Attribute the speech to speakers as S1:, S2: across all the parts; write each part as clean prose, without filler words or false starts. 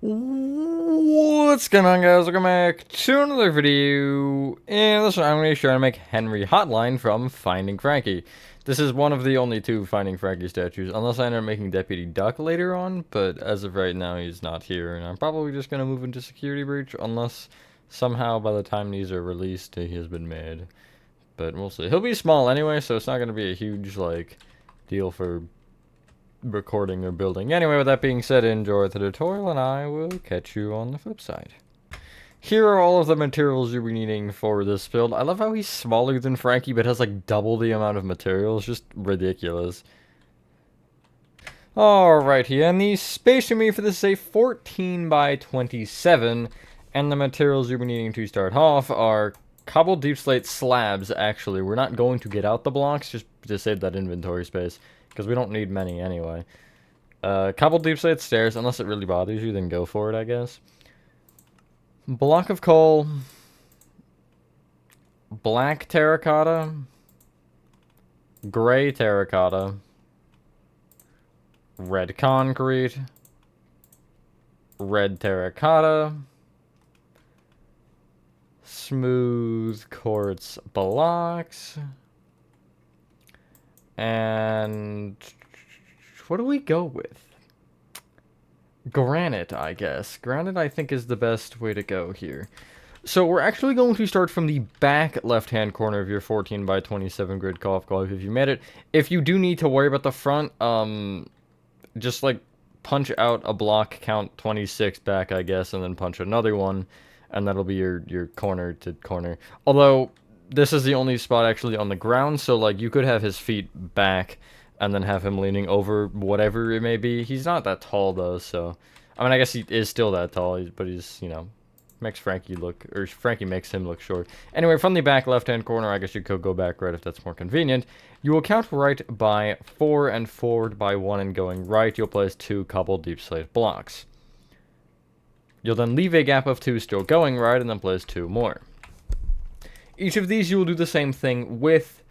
S1: What's going on, guys? Welcome back to another video. And this one I'm going to try to make Henry Hotline from Finding Frankie. This is one of the only two Finding Frankie statues, unless I end up making Deputy Duck later on, but as of right now he's not here, and I'm probably just going to move into Security Breach, unless somehow by the time these are released he has been made. But we'll see. He'll be small anyway, so it's not going to be a huge, like, deal for recording or building. Anyway, with that being said, enjoy the tutorial and I will catch you on the flip side. Here are all of the materials you'll be needing for this build. I love how he's smaller than Frankie but has like double the amount of materials. Just ridiculous. Alrighty, and the space you need for this is a 14 by 27, and the materials you'll be needing to start off are cobbled deep slate slabs. Actually, we're not going to get out the blocks just to save that inventory space, because we don't need many anyway. Cobbled deep slate stairs, unless it really bothers you, then go for it, I guess. Block of coal. Black terracotta. Gray terracotta. Red concrete. Red terracotta. Smooth quartz blocks. And what do we go with? Granite, I guess. Granite, I think, is the best way to go here. So we're actually going to start from the back left-hand corner of your 14 by 27 grid golf golf if you made it. If you do need to worry about the front, just like punch out a block, count 26 back, I guess, and then punch another one, and that'll be your corner to corner. Although this is the only spot actually on the ground, so like you could have his feet back and then have him leaning over whatever it may be. He's not that tall though, so I mean, I guess he is still that tall, but he's, you know, makes Frankie look, or Frankie makes him look short. Anyway, from the back left-hand corner, I guess you could go back right if that's more convenient. You will count right by 4 and forward by 1, and going right, you'll place 2 cobbled deep slate blocks. You'll then leave a gap of 2 still going right, and then place 2 more. Each of these you will do the same thing with,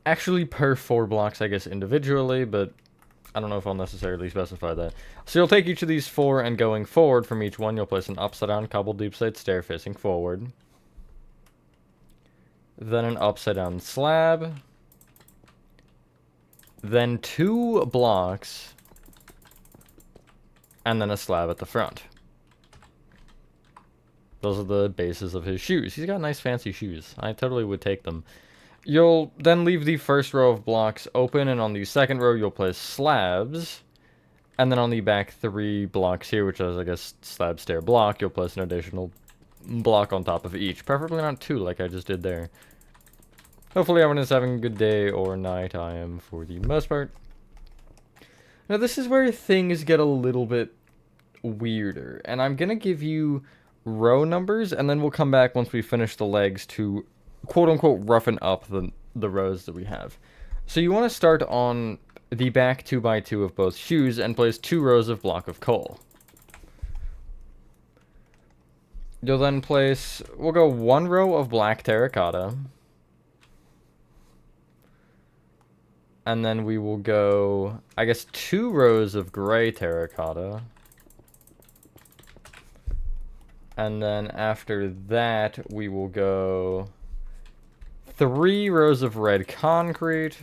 S1: actually per 4 blocks, I guess, individually, but I don't know if I'll necessarily specify that. So you'll take each of these 4, and going forward from each one, you'll place an upside down cobbled deep slate stair facing forward. Then an upside down slab. Then 2 blocks. And then a slab at the front. Those are the bases of his shoes. He's got nice fancy shoes. I totally would take them. You'll then leave the first row of blocks open, and on the second row you'll place slabs. And then on the back 3 blocks here, which is, I guess, slab, stair, block, you'll place an additional block on top of each. Preferably not 2 like I just did there. Hopefully everyone is having a good day or night. I am for the most part. Now this is where things get a little bit weirder. And I'm going to give you row numbers, and then we'll come back once we finish the legs to quote-unquote roughen up the rows that we have. So you want to start on the back 2x2 of both shoes and place 2 rows of block of coal. You'll then place, we'll go 1 row of black terracotta. And then we will go, I guess, 2 rows of gray terracotta. And then after that, we will go 3 rows of red concrete.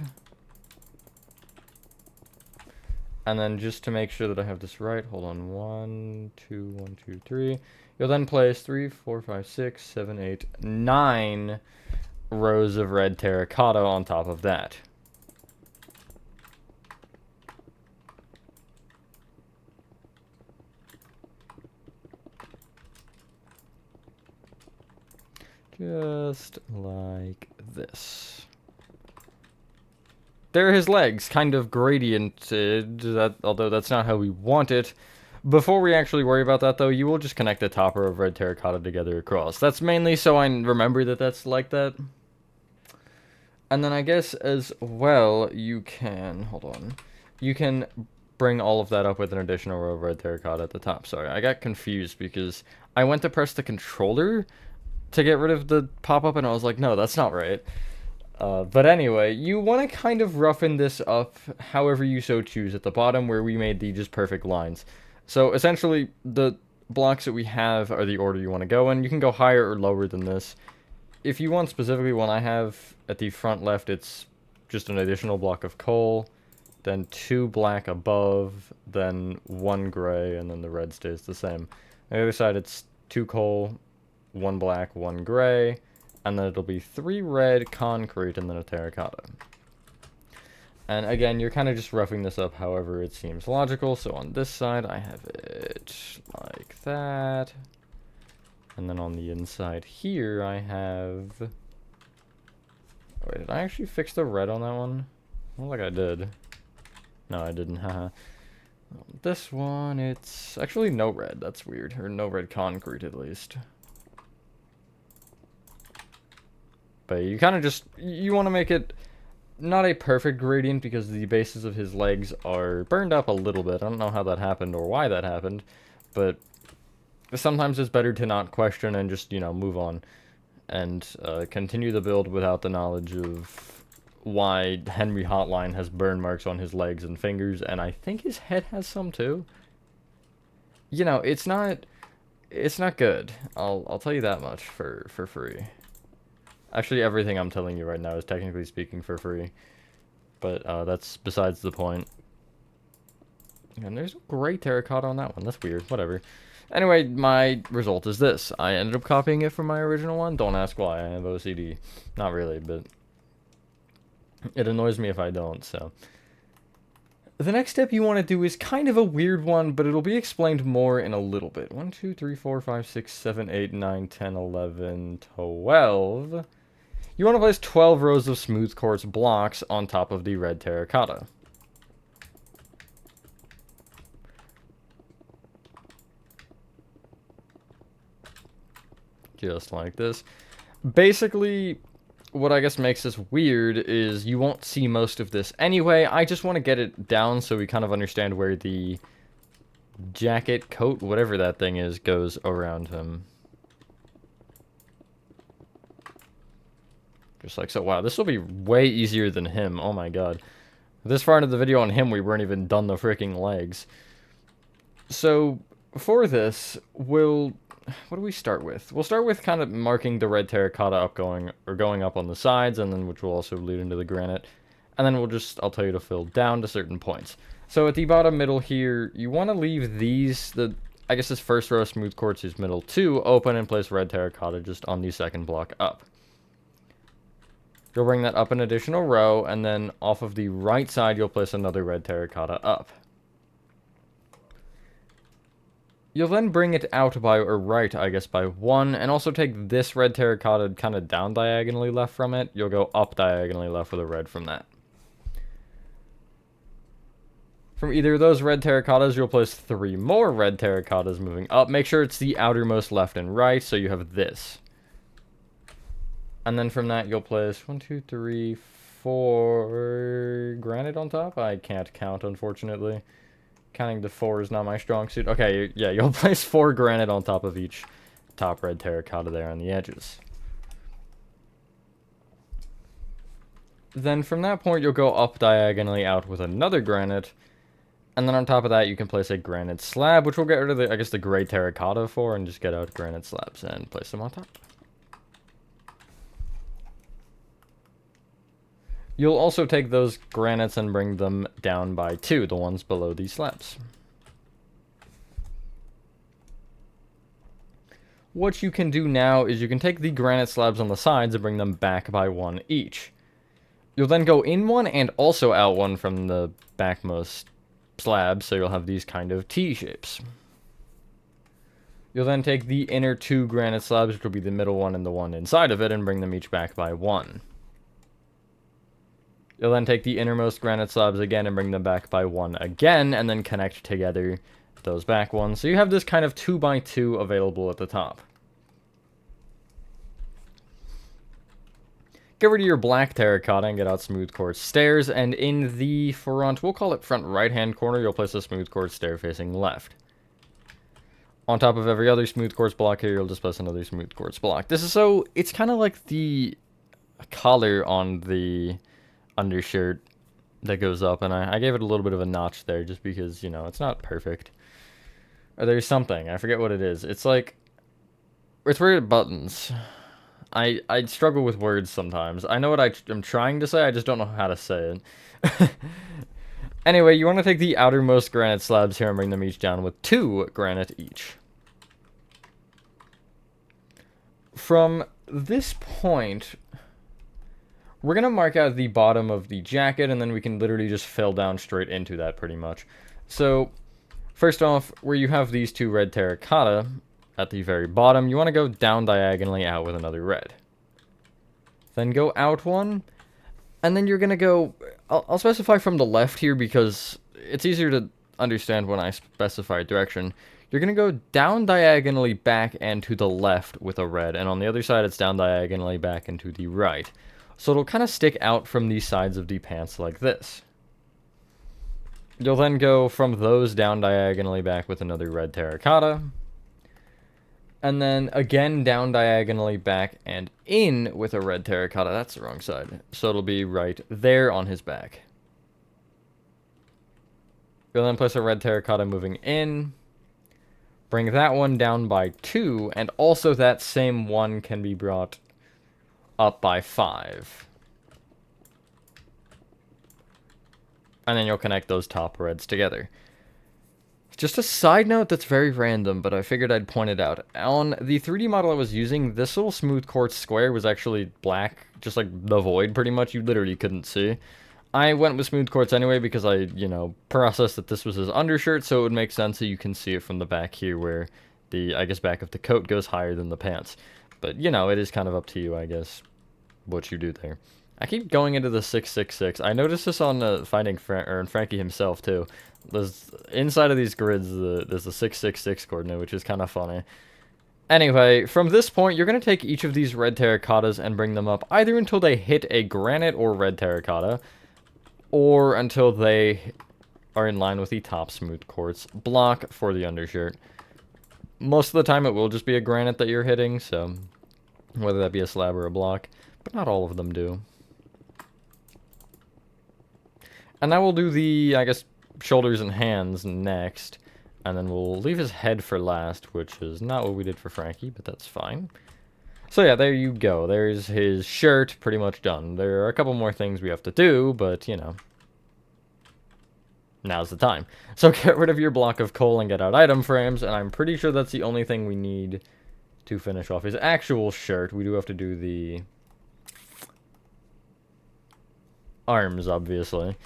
S1: And then just to make sure that I have this right, hold on, 1, 2, 1, 2, 3. You'll then place 3, 4, 5, 6, 7, 8, 9 rows of red terracotta on top of that. Just like this. There are his legs, kind of gradiented, although that's not how we want it. Before we actually worry about that, though, you will just connect the top row of red terracotta together across. That's mainly so I remember that that's like that. And then I guess as well, you can, hold on, you can bring all of that up with an additional row of red terracotta at the top. Sorry, I got confused because I went to press the controller to get rid of the pop-up, and I was like, no, that's not right. But anyway, you want to kind of roughen this up however you so choose at the bottom where we made the just perfect lines. So essentially, the blocks that we have are the order you want to go in. You can go higher or lower than this. If you want specifically one I have at the front left, it's just an additional block of coal, then 2 black above, then 1 gray, and then the red stays the same. On the other side, it's 2 coal, 1 black, 1 gray, and then it'll be 3 red, concrete, and then a terracotta. And again, you're kind of just roughing this up however it seems logical. So on this side, I have it like that. And then on the inside here, I have... Wait, did I actually fix the red on that one? I don't think I did. No, I didn't, haha. This one, it's actually no red. That's weird. Or no red concrete, at least. But you kind of just... You want to make it... Not a perfect gradient because the bases of his legs are burned up a little bit. I don't know how that happened or why that happened, but sometimes it's better to not question and just, you know, move on and continue the build without the knowledge of why Henry Hotline has burn marks on his legs and fingers, and I think his head has some too. You know, it's not good. I'll tell you that much for free. Actually, everything I'm telling you right now is technically speaking for free. But that's besides the point. And there's a great terracotta on that one. That's weird. Whatever. Anyway, my result is this. I ended up copying it from my original one. Don't ask why. I have OCD. Not really, but it annoys me if I don't, so. The next step you want to do is kind of a weird one, but it'll be explained more in a little bit. 1, 2, 3, 4, 5, 6, 7, 8, 9, 10, 11, 12... You want to place 12 rows of smooth quartz blocks on top of the red terracotta. Just like this. Basically, what I guess makes this weird is you won't see most of this anyway. I just want to get it down so we kind of understand where the jacket, coat, whatever that thing is, goes around him. Just like so. Wow, this will be way easier than him. Oh my god. This far into the video on him, we weren't even done the freaking legs. So, for this, what do we start with? We'll start with kind of marking the red terracotta up going up on the sides, and then which will also lead into the granite. And then I'll tell you to fill down to certain points. So at the bottom middle here, you want to leave these, I guess this first row of smooth quartz is middle 2, open and place red terracotta just on the second block up. You'll bring that up an additional row, and then off of the right side, you'll place another red terracotta up. You'll then bring it out by, or right, I guess, by 1, and also take this red terracotta kind of down diagonally left from it. You'll go up diagonally left with a red from that. From either of those red terracottas, you'll place 3 more red terracottas moving up. Make sure it's the outermost left and right, so you have this. And then from that, you'll place 1, 2, 3, 4 granite on top. I can't count, unfortunately. Counting to 4 is not my strong suit. Okay, yeah, you'll place 4 granite on top of each top red terracotta there on the edges. Then from that point, you'll go up diagonally out with another granite. And then on top of that, you can place a granite slab, which we'll get rid of I guess, the gray terracotta for, and just get out granite slabs and place them on top. You'll also take those granites and bring them down by 2, the ones below these slabs. What you can do now is you can take the granite slabs on the sides and bring them back by 1 each. You'll then go in 1 and also out 1 from the backmost slabs, so you'll have these kind of T-shapes. You'll then take the inner 2 granite slabs, which will be the middle one and the one inside of it, and bring them each back by 1. You'll then take the innermost granite slabs again and bring them back by 1 again, and then connect together those back ones. So you have this kind of 2x2 available at the top. Get rid of your black terracotta and get out smooth quartz stairs, and in the front, we'll call it front right-hand corner, you'll place a smooth quartz stair facing left. On top of every other smooth quartz block here, you'll just place another smooth quartz block. It's kind of like the collar on the undershirt that goes up, and I gave it a little bit of a notch there just because, you know, it's not perfect. Or there's something. I forget what it is. It's like... It's where it buttons. I struggle with words sometimes. I know what I'm trying to say, I just don't know how to say it. Anyway, you want to take the outermost granite slabs here and bring them each down with 2 granite each. From this point, we're going to mark out the bottom of the jacket, and then we can literally just fill down straight into that pretty much. So, first off, where you have these 2 red terracotta at the very bottom, you want to go down diagonally out with another red. Then go out one, and then you're going to go... I'll specify from the left here because it's easier to understand when I specify direction. You're going to go down diagonally back and to the left with a red, and on the other side it's down diagonally back and to the right. So it'll kind of stick out from the sides of the pants like this. You'll then go from those down diagonally back with another red terracotta. And then again down diagonally back and in with a red terracotta. That's the wrong side. So it'll be right there on his back. You'll then place a red terracotta moving in. Bring that one down by 2, and also that same one can be brought up by 5. And then you'll connect those top reds together. Just a side note that's very random, but I figured I'd point it out. On the 3D model I was using, this little smooth quartz square was actually black, just like the void pretty much. You literally couldn't see. I went with smooth quartz anyway because I, processed that this was his undershirt, so it would make sense that you can see it from the back here where the, I guess, back of the coat goes higher than the pants. But, it is kind of up to you, I guess, what you do there. I keep going into the 666. I noticed this on Finding Frankie himself, too. There's, inside of these grids, there's the 666 coordinate, which is kind of funny. Anyway, from this point, you're going to take each of these red terracottas and bring them up either until they hit a granite or red terracotta, or until they are in line with the top smooth quartz block for the undershirt. Most of the time it will just be a granite that you're hitting, so whether that be a slab or a block, but not all of them do. And now we'll do the, I guess, shoulders and hands next, and then we'll leave his head for last, which is not what we did for Frankie, but that's fine. So yeah, there you go. There's his shirt, pretty much done. There are a couple more things we have to do, but, now's the time. So get rid of your block of coal and get out item frames, and I'm pretty sure that's the only thing we need to finish off his actual shirt. We do have to do the arms, obviously.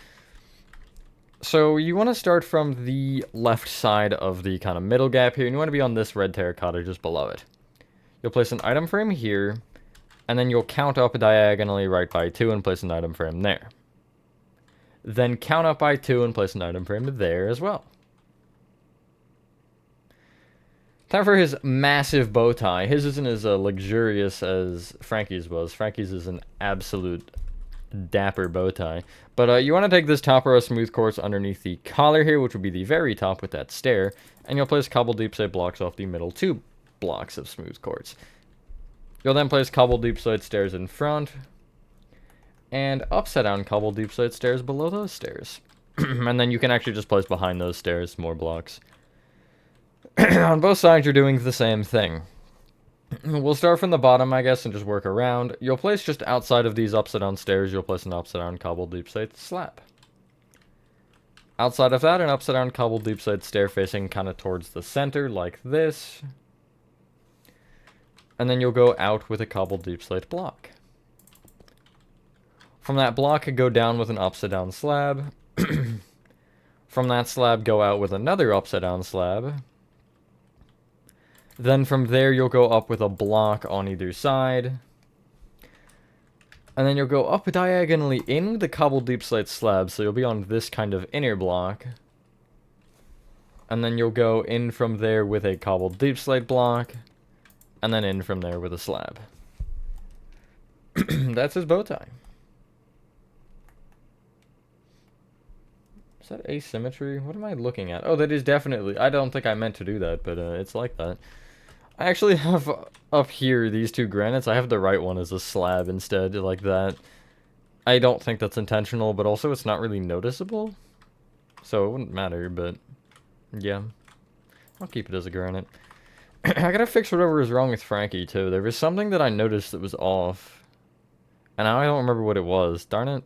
S1: So you want to start from the left side of the kind of middle gap here, and you want to be on this red terracotta just below it. You'll place an item frame here, and then you'll count up diagonally right by 2 and place an item frame there. Then count up by 2 and place an item frame there as well. Time for his massive bow tie. His isn't as luxurious as Frankie's was. Frankie's is an absolute dapper bow tie. But you want to take this top row of smooth quartz underneath the collar here, which would be the very top with that stair, and you'll place cobbled deep slate blocks off the middle 2 blocks of smooth quartz. You'll then place cobbled deep slate stairs in front, and upside down cobbled deep slate stairs below those stairs. And then you can actually just place behind those stairs more blocks. On both sides you're doing the same thing. We'll start from the bottom, I guess, and just work around. You'll place just outside of these upside down stairs, you'll place an upside down cobbled deep slate slab. Outside of that, an upside down cobbled deep slate stair facing kind of towards the center, like this. And then you'll go out with a cobbled deep slate block. From that block, go down with an upside down slab. From that slab, go out with another upside down slab. Then from there, you'll go up with a block on either side. And then you'll go up diagonally in with the cobbled deep slate slab, so you'll be on this kind of inner block. And then you'll go in from there with a cobbled deep slate block, and then in from there with a slab. That's his bow tie. Is that asymmetry? What am I looking at? Oh, that is definitely... I don't think I meant to do that, but it's like that. I actually have up here these 2 granites. I have the right one as a slab instead, like that. I don't think that's intentional, but also it's not really noticeable. So it wouldn't matter, but yeah. I'll keep it as a granite. I gotta fix whatever is wrong with Frankie, too. There was something that I noticed that was off. And now I don't remember what it was. Darn it.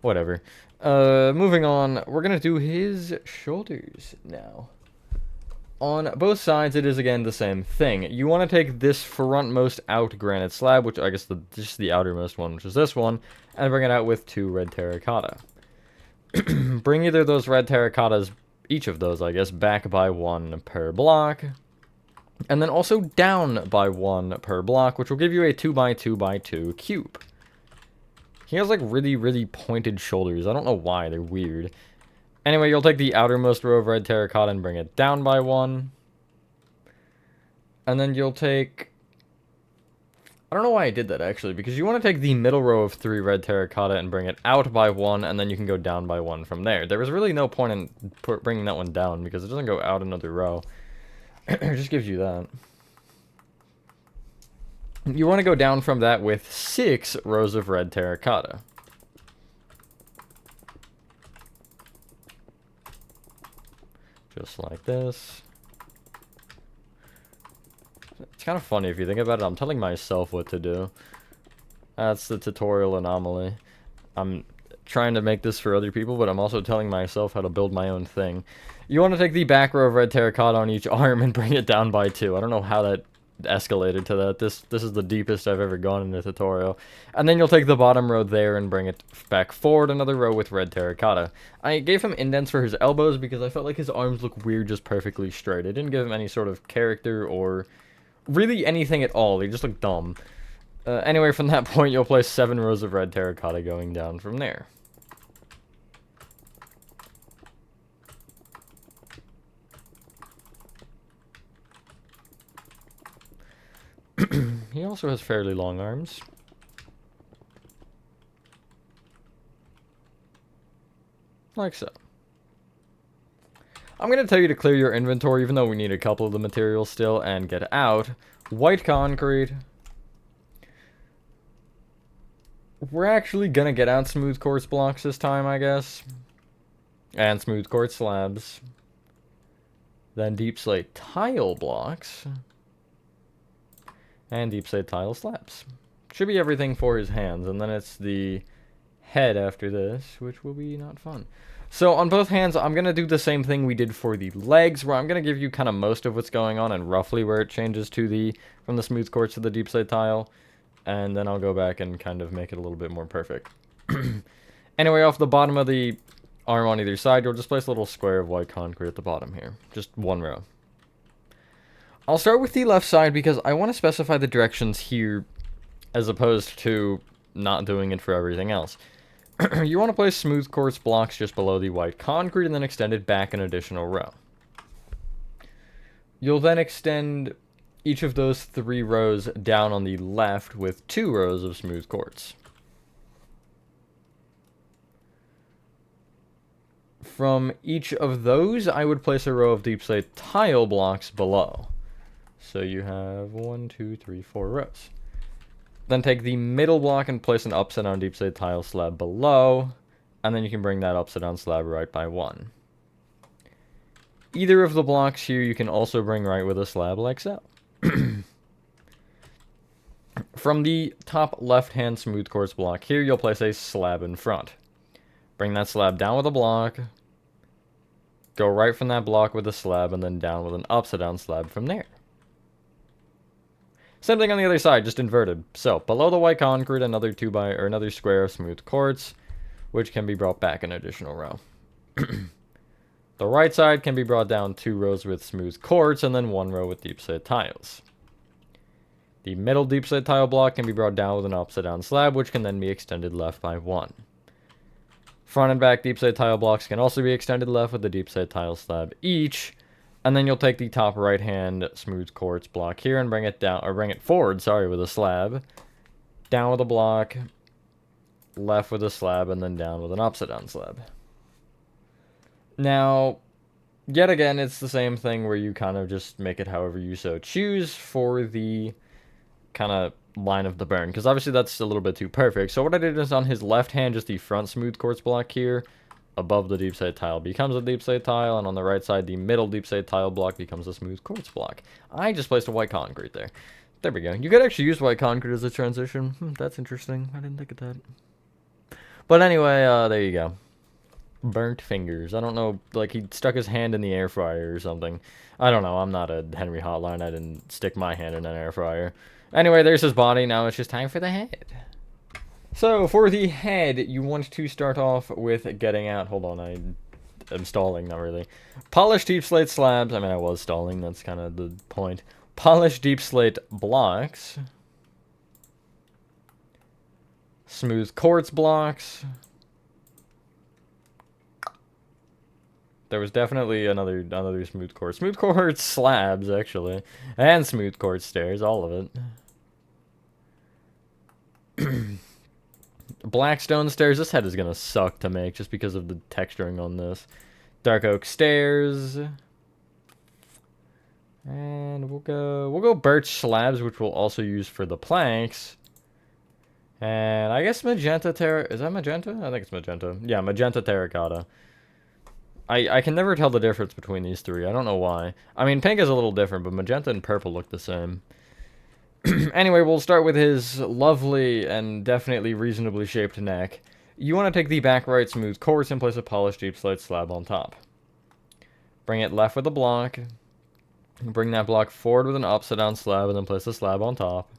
S1: Whatever. Moving on. We're gonna do his shoulders now. On both sides, it is again the same thing. You want to take this frontmost out granite slab, which I guess just the outermost one, which is this one, and bring it out with 2 red terracotta. Bring either of those red terracottas, each of those, I guess, back by 1 per block. And then also down by 1 per block, which will give you a 2x2x2 cube. He has, like, really, really pointed shoulders. I don't know why. They're weird. Anyway, you'll take the outermost row of red terracotta and bring it down by 1. And then you'll take... I don't know why I did that, actually, because you want to take the middle row of 3 red terracotta and bring it out by 1, and then you can go down by 1 from there. There was really no point in bringing that one down, because it doesn't go out another row. It just gives you that. You want to go down from that with 6 rows of red terracotta. Just like this. It's kind of funny if you think about it. I'm telling myself what to do. That's the tutorial anomaly. I'm trying to make this for other people, but I'm also telling myself how to build my own thing. You want to take the back row of red terracotta on each arm and bring it down by 2. I don't know how that escalated to that. This is the deepest I've ever gone in a tutorial. And then you'll take the bottom row there and bring it back forward another row with red terracotta. I gave him indents for his elbows because I felt like his arms look weird just perfectly straight. I didn't give him any sort of character or really anything at all. They just look dumb. Anyway, from that point you'll place 7 rows of red terracotta going down from there. He also has fairly long arms. Like so. I'm going to tell you to clear your inventory, even though we need a couple of the materials still, and get out. White concrete. We're actually going to get out smooth quartz blocks this time, I guess. And smooth quartz slabs. Then deep slate tile blocks. And deep slate tile slabs. Should be everything for his hands, and then it's the head after this, which will be not fun. So on both hands, I'm going to do the same thing we did for the legs, where I'm going to give you kind of most of what's going on and roughly where it changes to from the smooth quartz to the deep slate tile, and then I'll go back and kind of make it a little bit more perfect. Anyway, off the bottom of the arm on either side, you'll just place a little square of white concrete at the bottom here. Just 1 row. I'll start with the left side because I want to specify the directions here as opposed to not doing it for everything else. You want to place smooth quartz blocks just below the white concrete and then extend it back an additional row. You'll then extend each of those 3 rows down on the left with 2 rows of smooth quartz. From each of those, I would place a row of deep slate tile blocks below. So you have 1, 2, 3, 4 rows. Then take the middle block and place an upside down deep slate tile slab below, and then you can bring that upside down slab right by 1. Either of the blocks here you can also bring right with a slab like so. From the top left-hand smooth quartz block here, you'll place a slab in front. Bring that slab down with a block, go right from that block with a slab, and then down with an upside down slab from there. Same thing on the other side, just inverted. So, below the white concrete, another square of smooth quartz, which can be brought back an additional row. The right side can be brought down 2 rows with smooth quartz, and then 1 row with deep slate tiles. The middle deep slate tile block can be brought down with an upside down slab, which can then be extended left by 1. Front and back deep slate tile blocks can also be extended left with the deep slate tile slab each. And then you'll take the top right hand smooth quartz block here and bring it down, or bring it forward, sorry, with a slab. Down with a block, left with a slab, and then down with an upside down slab. Now, yet again, it's the same thing where you kind of just make it however you so choose for the kind of line of the burn, because obviously that's a little bit too perfect. So what I did is on his left hand, just the front smooth quartz block here, above the deep slate tile becomes a deep slate tile, and on the right side, the middle deep slate tile block becomes a smooth quartz block. I just placed a white concrete there. There we go. You could actually use white concrete as a transition. That's interesting. I didn't think of that. But anyway, there you go. Burnt fingers. I don't know, like he stuck his hand in the air fryer or something. I don't know. I'm not a Henry Hotline. I didn't stick my hand in an air fryer. Anyway, there's his body. Now it's just time for the head. So, for the head, you want to start off with getting out. Hold on, I'm stalling, not really. Polished deep slate slabs. I mean, I was stalling. That's kind of the point. Polished deep slate blocks. Smooth quartz blocks. There was definitely another smooth quartz. Smooth quartz slabs, actually. And smooth quartz stairs, all of it. Blackstone stairs. This head is gonna suck to make just because of the texturing on this. Dark oak stairs. And we'll go birch slabs, which we'll also use for the planks. And I guess magenta is that magenta? I think it's magenta. Yeah, magenta terracotta. I can never tell the difference between these three. I don't know why. I mean, pink is a little different, but magenta and purple look the same. Anyway, we'll start with his lovely and definitely reasonably shaped neck. You want to take the back right smooth quartz and place a polished deep slate slab on top. Bring it left with a block. Bring that block forward with an upside down slab and then place the slab on top.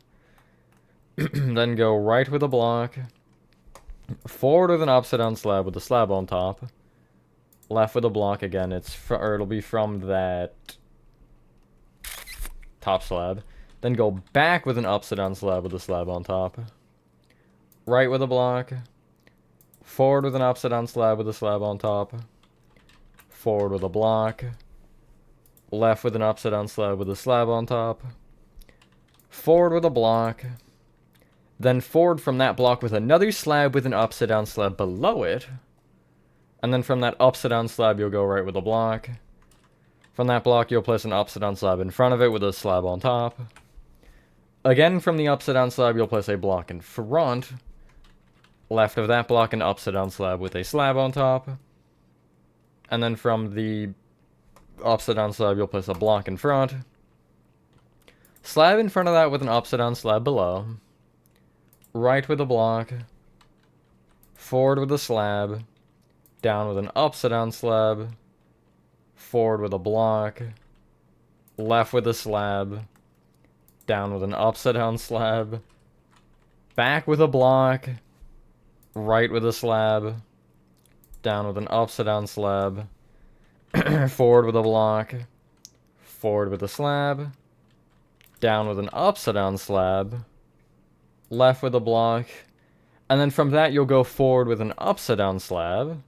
S1: Then go right with a block. Forward with an upside down slab with the slab on top. Left with a block again. It'll be from that top slab. Then go back with an upside down slab with a slab on top. Right with a block. Forward with an upside down slab with a slab on top. Forward with a block. Left with an upside down slab with a slab on top. Forward with a block. Then forward from that block with another slab with an upside down slab below it. And then from that upside down slab, you'll go right with a block. From that block, you'll place an upside down slab in front of it with a slab on top. Again, from the upside down slab, you'll place a block in front. Left of that block, an upside down slab with a slab on top. And then from the upside down slab, you'll place a block in front. Slab in front of that with an upside down slab below. Right with a block. Forward with a slab. Down with an upside down slab. Forward with a block. Left with a slab. Down with an upside down slab. Back with a block. Right with a slab. Down with an upside down slab. Forward with a block. Forward with a slab. Down with an upside down slab. Left with a block. And then from that you'll go forward with an upside down slab.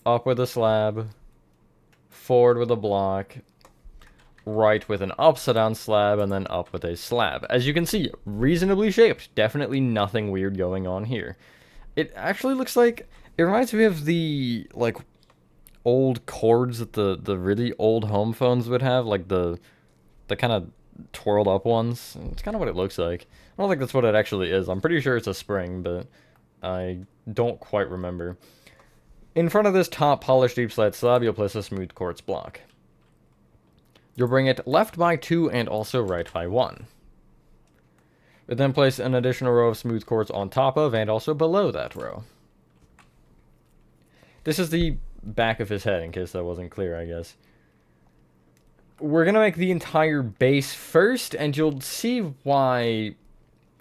S1: Up with a slab. Forward with a block. Right with an upside down slab, and then up with a slab. As you can see, reasonably shaped. Definitely nothing weird going on here. It actually looks like, it reminds me of the, like, old cords that the really old home phones would have, like the kind of twirled up ones. It's kind of what it looks like. I don't think that's what it actually is. I'm pretty sure it's a spring, but I don't quite remember. In front of this top polished deep slate slab, you'll place a smooth quartz block. You'll bring it left by 2 and also right by 1. You'll then place an additional row of smooth quartz on top of and also below that row. This is the back of his head, in case that wasn't clear, I guess. We're going to make the entire base first, and you'll see why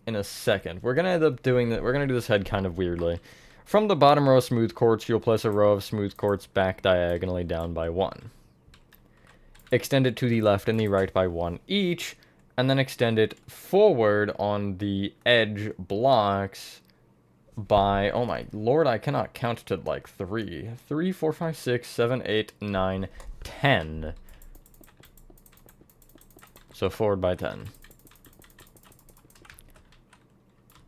S1: in a second. We're going to end up doing that. We're going to do this head kind of weirdly. From the bottom row of smooth quartz, you'll place a row of smooth quartz back diagonally down by 1. Extend it to the left and the right by 1 each, and then extend it forward on the edge blocks by, oh my lord, I cannot count to like 3. 3, 4, 5, 6, 7, 8, 9, 10. So forward by 10.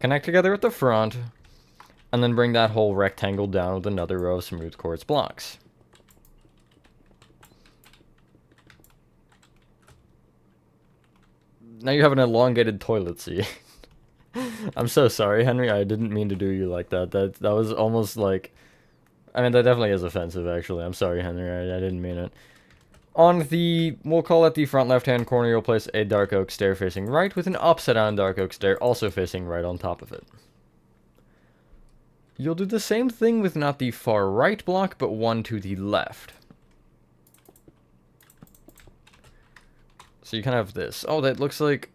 S1: Connect together at the front, and then bring that whole rectangle down with another row of smooth quartz blocks. Now you have an elongated toilet seat. I'm so sorry, Henry. I didn't mean to do you like that. That was almost like I mean, that definitely is offensive, actually. I'm sorry, Henry. I didn't mean it. On the, we'll call it the front left-hand corner, you'll place a dark oak stair facing right with an upside-down dark oak stair also facing right on top of it. You'll do the same thing with not the far right block, but one to the left. So you kind of have this. Oh, that looks like...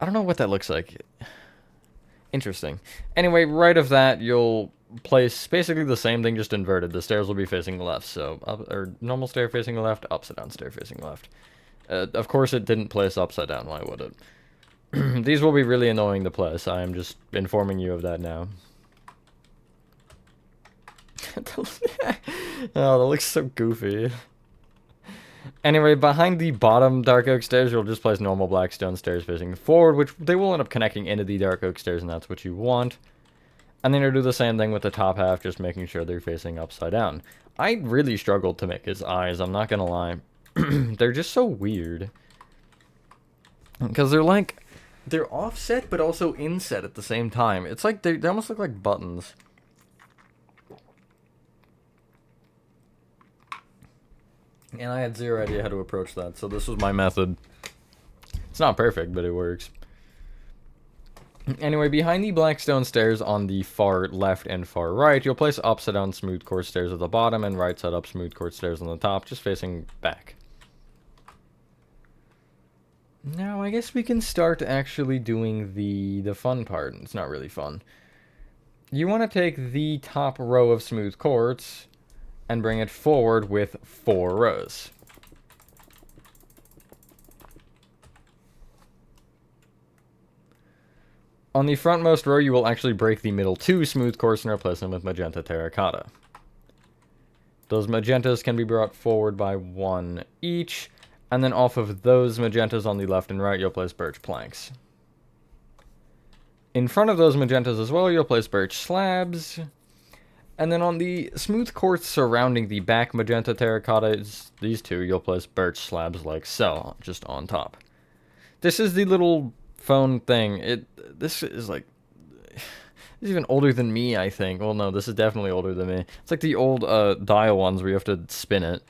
S1: I don't know what that looks like. Interesting. Anyway, right of that, you'll place basically the same thing, just inverted. The stairs will be facing left, so or normal stair facing left, upside down stair facing left. Of course, it didn't place upside down. Why would it? These will be really annoying to place. I am just informing you of that now. Oh, that looks so goofy. Anyway, behind the bottom dark oak stairs, you'll just place normal black stone stairs facing forward, which they will end up connecting into the dark oak stairs, and that's what you want. And then you'll do the same thing with the top half, just making sure they're facing upside down. I really struggled to make his eyes, I'm not gonna lie. They're just so weird. Because they're like, they're offset, but also inset at the same time. It's like, they almost look like buttons. And I had zero idea how to approach that, so this was my method. It's not perfect, but it works. Anyway, behind the black stone stairs on the far left and far right, you'll place upside down smooth quartz stairs at the bottom and right side up smooth quartz stairs on the top, just facing back. Now, I guess we can start actually doing the fun part. It's not really fun. You want to take the top row of smooth quartz and bring it forward with 4 rows. On the frontmost row, you will actually break the middle 2 smooth quartz and replace them with magenta terracotta. Those magentas can be brought forward by 1 each, and then off of those magentas on the left and right, you'll place birch planks. In front of those magentas as well, you'll place birch slabs. And then on the smooth quartz surrounding the back magenta terracottas, these 2, you'll place birch slabs like so, just on top. This is the little phone thing. This is like, it's even older than me, I think. Well, no, this is definitely older than me. It's like the old dial ones where you have to spin it.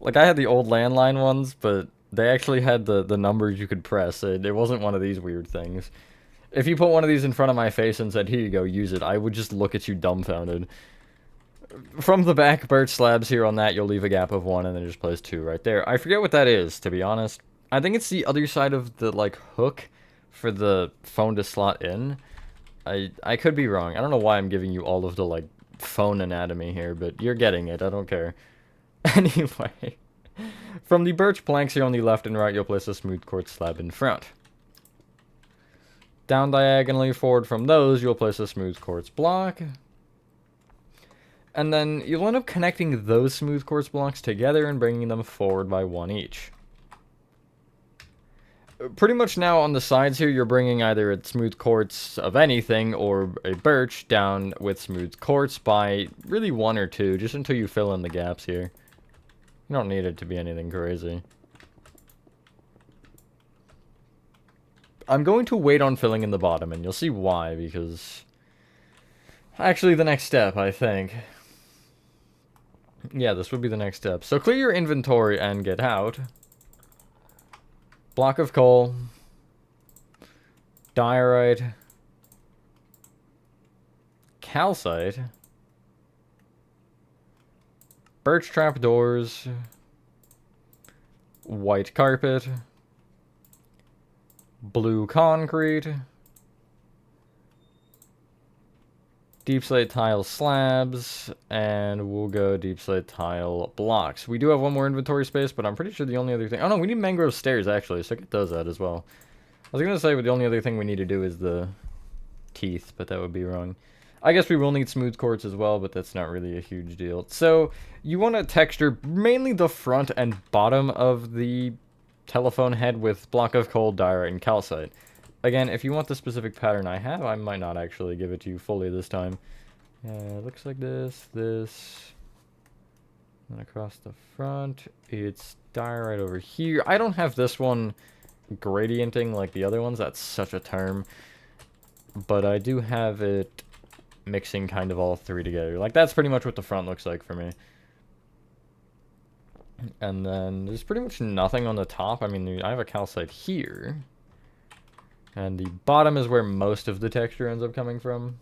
S1: Like, I had the old landline ones, but they actually had the numbers you could press. It wasn't one of these weird things. If you put one of these in front of my face and said, here you go, use it, I would just look at you dumbfounded. From the back birch slabs here on that, you'll leave a gap of 1 and then just place 2 right there. I forget what that is, to be honest. I think it's the other side of the, like, hook for the phone to slot in. I could be wrong. I don't know why I'm giving you all of the, like, phone anatomy here, but you're getting it. I don't care. Anyway. From the birch planks here on the left and right, you'll place a smooth quartz slab in front. Down diagonally forward from those, you'll place a smooth quartz block. And then you'll end up connecting those smooth quartz blocks together and bringing them forward by 1 each. Pretty much now on the sides here, you're bringing either a smooth quartz of anything or a birch down with smooth quartz by really 1 or 2, just until you fill in the gaps here. You don't need it to be anything crazy. I'm going to wait on filling in the bottom, and you'll see why, because... Actually, the next step, I think. Yeah, this would be the next step. So clear your inventory and get out. Block of coal. Diorite. Calcite. Birch trap doors. White carpet. Blue concrete. Deep slate tile slabs, and we'll go deep slate tile blocks. We do have 1 more inventory space, but I'm pretty sure the only other thing... Oh no, we need mangrove stairs, actually, so get those out as well. I was going to say the only other thing we need to do is the teeth, but that would be wrong. I guess we will need smooth quartz as well, but that's not really a huge deal. So, you want to texture mainly the front and bottom of the telephone head with block of coal, diorite, and calcite. Again, if you want the specific pattern I have, I might not actually give it to you fully this time. It looks like this, and across the front, it's diorite over here. I don't have this one gradienting like the other ones, that's such a term. But I do have it mixing kind of all three together. Like, that's pretty much what the front looks like for me. And then there's pretty much nothing on the top. I mean, I have a calcite here. And the bottom is where most of the texture ends up coming from.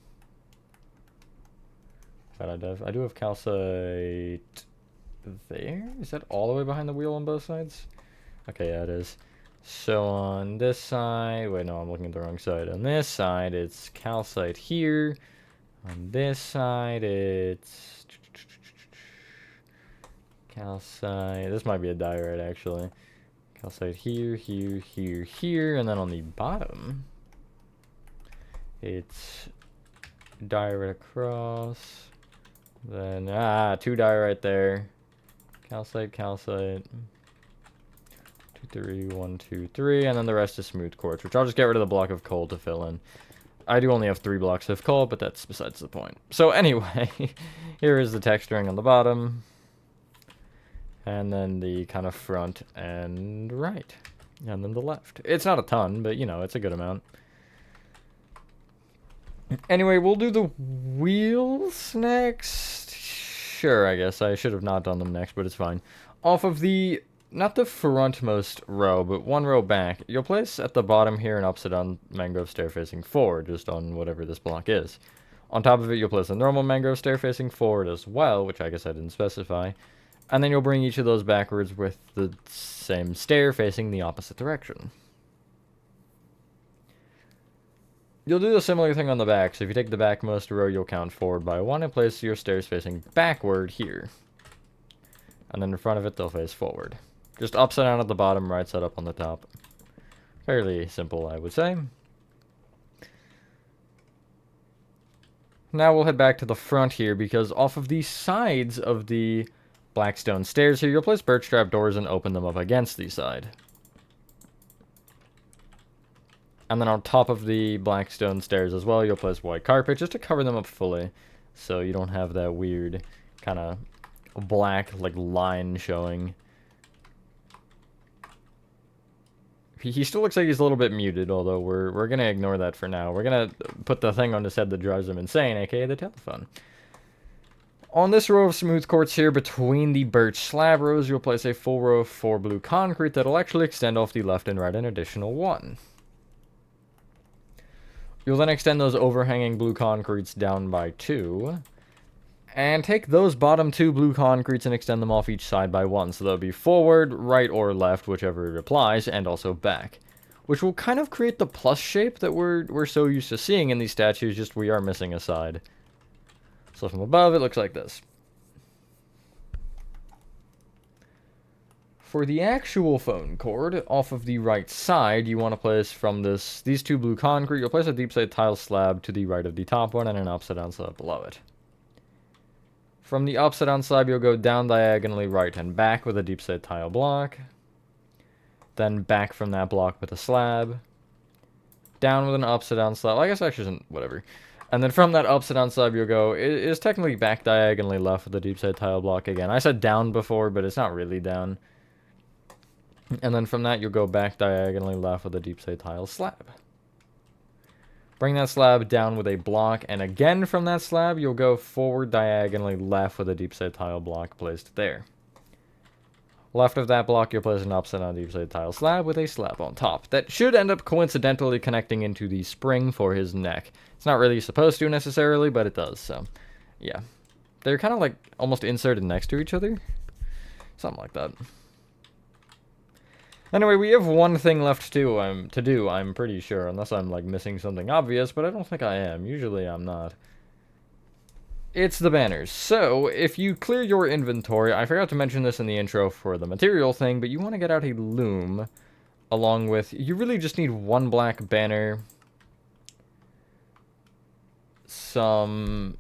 S1: But I do have calcite there. Is that all the way behind the wheel on both sides? Okay, yeah, it is. So on this side, wait, no, I'm looking at the wrong side. On this side, it's calcite here. On this side, it's calcite. This might be a diorite, actually. Calcite here, here, here, here, and then on the bottom, it's diorite across. Then, two diorite there. Calcite, calcite. 2, 3, 1, 2, 3, and then the rest is smooth quartz, which I'll just get rid of the block of coal to fill in. I do only have 3 blocks of coal, but that's besides the point. So anyway, here is the texturing on the bottom. And then the kind of front and right. And then the left. It's not a ton, but, you know, it's a good amount. Anyway, we'll do the wheels next. Sure, I guess. I should have not done them next, but it's fine. Off of the, not the frontmost row, but one row back, you'll place at the bottom here an upside-down mangrove stair facing forward, just on whatever this block is. On top of it, you'll place a normal mangrove stair facing forward as well, which I guess I didn't specify. And then you'll bring each of those backwards with the same stair facing the opposite direction. You'll do the similar thing on the back, so if you take the backmost row, you'll count forward by 1 and place your stairs facing backward here. And then in front of it, they'll face forward. Just upside down at the bottom, right side up on the top. Fairly simple, I would say. Now we'll head back to the front here, because off of the sides of the blackstone stairs here, you'll place birch trap doors and open them up against the side. And then on top of the blackstone stairs as well, you'll place white carpet just to cover them up fully, so you don't have that weird kind of black like line showing. He still looks like he's a little bit muted, although we're gonna ignore that for now. We're gonna put the thing on his head that drives him insane, aka the telephone. On this row of smooth quartz here, between the birch slab rows, you'll place a full row of 4 blue concrete that'll actually extend off the left and right an additional 1. You'll then extend those overhanging blue concretes down by 2. And take those bottom 2 blue concretes and extend them off each side by 1. So they'll be forward, right, or left, whichever applies, and also back. Which will kind of create the plus shape that we're so used to seeing in these statues, just we are missing a side. So from above, it looks like this. For the actual phone cord, off of the right side, you want to place from these 2 blue concrete, you'll place a deep slate tile slab to the right of the top one and an upside down slab below it. From the upside down slab, you'll go down diagonally right and back with a deep slate tile block. Then back from that block with a slab. Down with an upside down slab. I guess actually isn't, whatever. And then from that upside down slab, you'll go, it is technically back diagonally left with a deep slate tile block again. I said down before, but it's not really down. And then from that, you'll go back diagonally left with a deep slate tile slab. Bring that slab down with a block, and again from that slab, you'll go forward diagonally left with a deep slate tile block placed there. Left of that block, you'll place an upside down deep slate tile slab with a slab on top. That should end up coincidentally connecting into the spring for his neck. It's not really supposed to necessarily, but it does, so yeah. They're kind of like almost inserted next to each other. Something like that. Anyway, we have one thing left to do, I'm pretty sure, unless I'm like missing something obvious, but I don't think I am. Usually I'm not. It's the banners. So, if you clear your inventory, I forgot to mention this in the intro for the material thing, but you want to get out a loom, along with, you really just need 1 black banner, and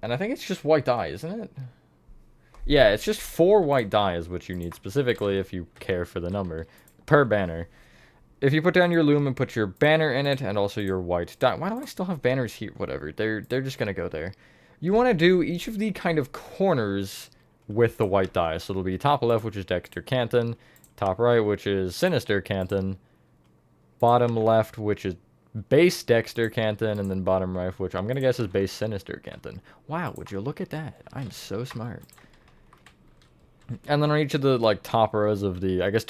S1: I think it's just white dye, isn't it? Yeah, it's just 4 white dye is what you need, specifically if you care for the number, per banner. If you put down your loom and put your banner in it, and also your white dye, why do I still have banners here? Whatever, they're just gonna go there. You want to do each of the kind of corners with the white dye. So it'll be top left, which is Dexter Canton, top right, which is Sinister Canton, bottom left, which is base Dexter Canton, and then bottom right, which I'm gonna guess is base Sinister Canton. Wow, would you look at that? I'm so smart. And then on each of the like top rows of the, I guess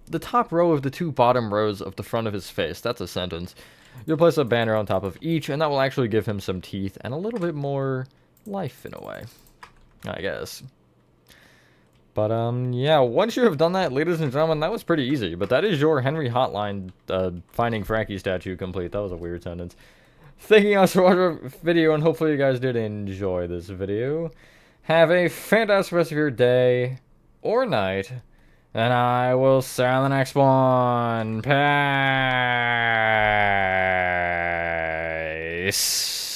S1: the top row of the 2 bottom rows of the front of his face. That's a sentence. You'll place a banner on top of each, and that will actually give him some teeth and a little bit more life in a way, I guess. But, yeah, once you have done that, ladies and gentlemen, that was pretty easy. But that is your Henry Hotline, Finding Frankie statue complete. That was a weird sentence. Thank you guys for watching our video, and hopefully you guys did enjoy this video. Have a fantastic rest of your day or night, and I will see you on the next one. Peace.